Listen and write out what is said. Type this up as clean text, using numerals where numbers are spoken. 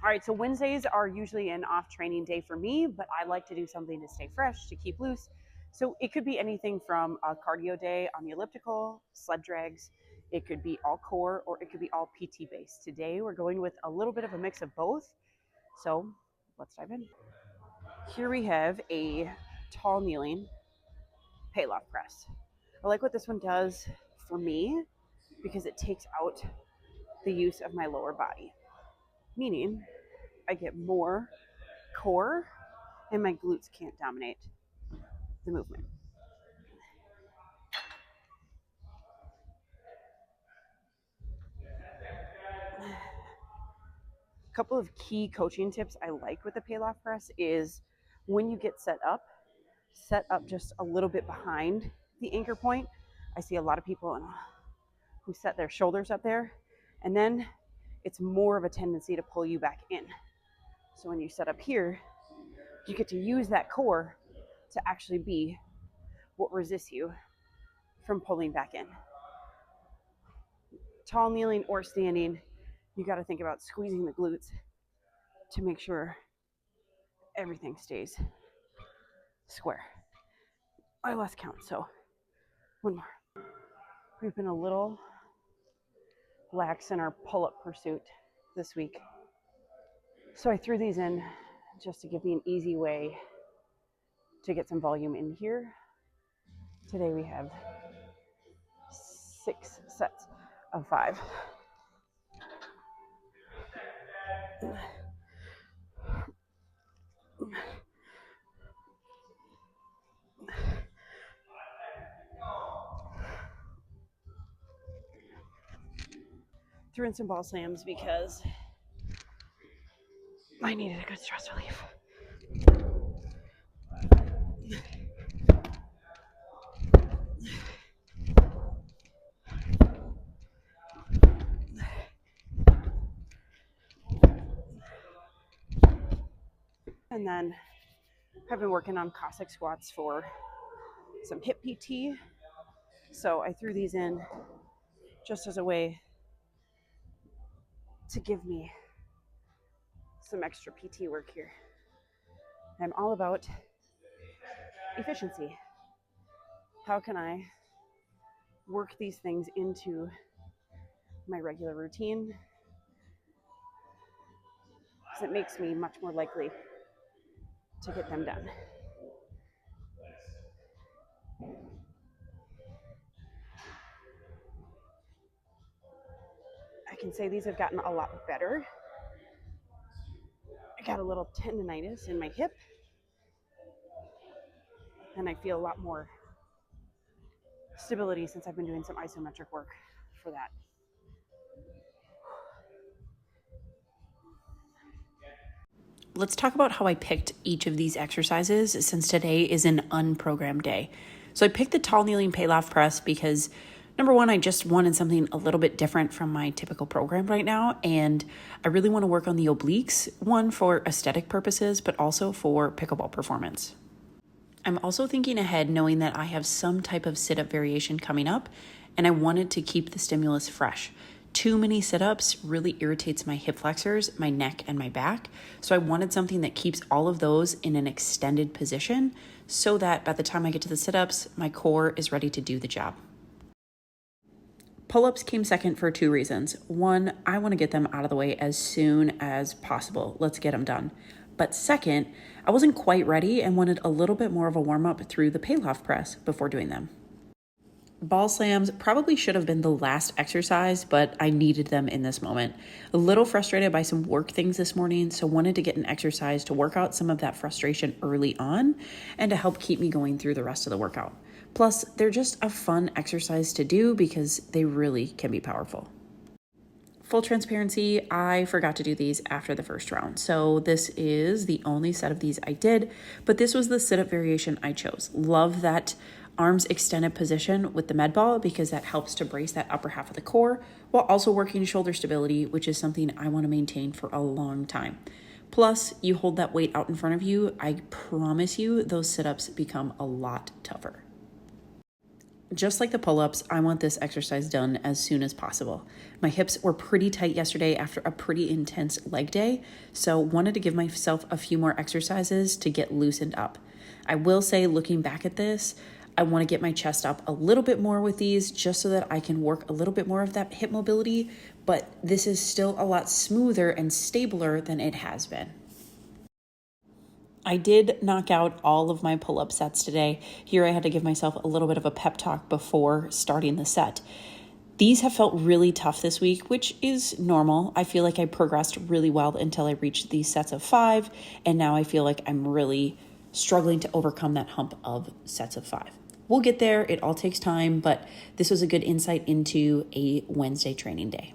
All right, so Wednesdays are usually an off training day for me, but I like to do something to stay fresh, to keep loose. So it could be anything from a cardio day on the elliptical, sled drags. It could be all core, or it could be all PT based. Today we're going with a little bit of a mix of both. So let's dive in. Here we have a tall kneeling Pallof press. I like what this one does for me because it takes out the use of my lower body, meaning I get more core and my glutes can't dominate the movement. A couple of key coaching tips I like with the Pallof press is when you get set up just a little bit behind the anchor point. I see a lot of people who set their shoulders up there, and then it's more of a tendency to pull you back in. So when you set up here, you get to use that core to actually be what resists you from pulling back in. Tall, kneeling, or standing, you got to think about squeezing the glutes to make sure everything stays square. I lost count, so one more. We've been a little lax in our pull-up pursuit this week, so I threw these in just to give me an easy way to get some volume in here. Today we have 6 sets of 5. Threw in some ball slams because I needed a good stress relief. And then I've been working on Cossack Squats for some hip PT. So I threw these in just as a way to give me some extra PT work here. I'm all about efficiency. How can I work these things into my regular routine? Because it makes me much more likely to get them done. I can say these have gotten a lot better. I got a little tendonitis in my hip, and I feel a lot more stability since I've been doing some isometric work for that. Let's talk about how I picked each of these exercises since today is an unprogrammed day. So I picked the tall kneeling Pallof press because number one, I just wanted something a little bit different from my typical program right now. And I really want to work on the obliques, one for aesthetic purposes, but also for pickleball performance. I'm also thinking ahead knowing that I have some type of sit-up variation coming up, and I wanted to keep the stimulus fresh. Too many sit-ups really irritates my hip flexors, my neck, and my back. So I wanted something that keeps all of those in an extended position so that by the time I get to the sit-ups, my core is ready to do the job. Pull-ups came second for 2 reasons. One, I want to get them out of the way as soon as possible. Let's get them done. But second, I wasn't quite ready and wanted a little bit more of a warm-up through the Pallof press before doing them. Ball slams probably should have been the last exercise, but I needed them in this moment. A little frustrated by some work things this morning, so wanted to get an exercise to work out some of that frustration early on and to help keep me going through the rest of the workout. Plus, they're just a fun exercise to do because they really can be powerful. Full transparency, I forgot to do these after the first round. So this is the only set of these I did, but this was the sit-up variation I chose. Love that arms extended position with the med ball because that helps to brace that upper half of the core while also working shoulder stability, which is something I want to maintain for a long time. Plus, you hold that weight out in front of you, I promise you those sit-ups become a lot tougher. Just like the pull-ups, I want this exercise done as soon as possible. My hips were pretty tight yesterday after a pretty intense leg day, so wanted to give myself a few more exercises to get loosened up. I will say, looking back at this, I want to get my chest up a little bit more with these just so that I can work a little bit more of that hip mobility, but this is still a lot smoother and stabler than it has been. I did knock out all of my pull-up sets today. Here I had to give myself a little bit of a pep talk before starting the set. These have felt really tough this week, which is normal. I feel like I progressed really well until I reached these sets of 5, and now I feel like I'm really struggling to overcome that hump of sets of 5. We'll get there. It all takes time, but this was a good insight into a Wednesday training day.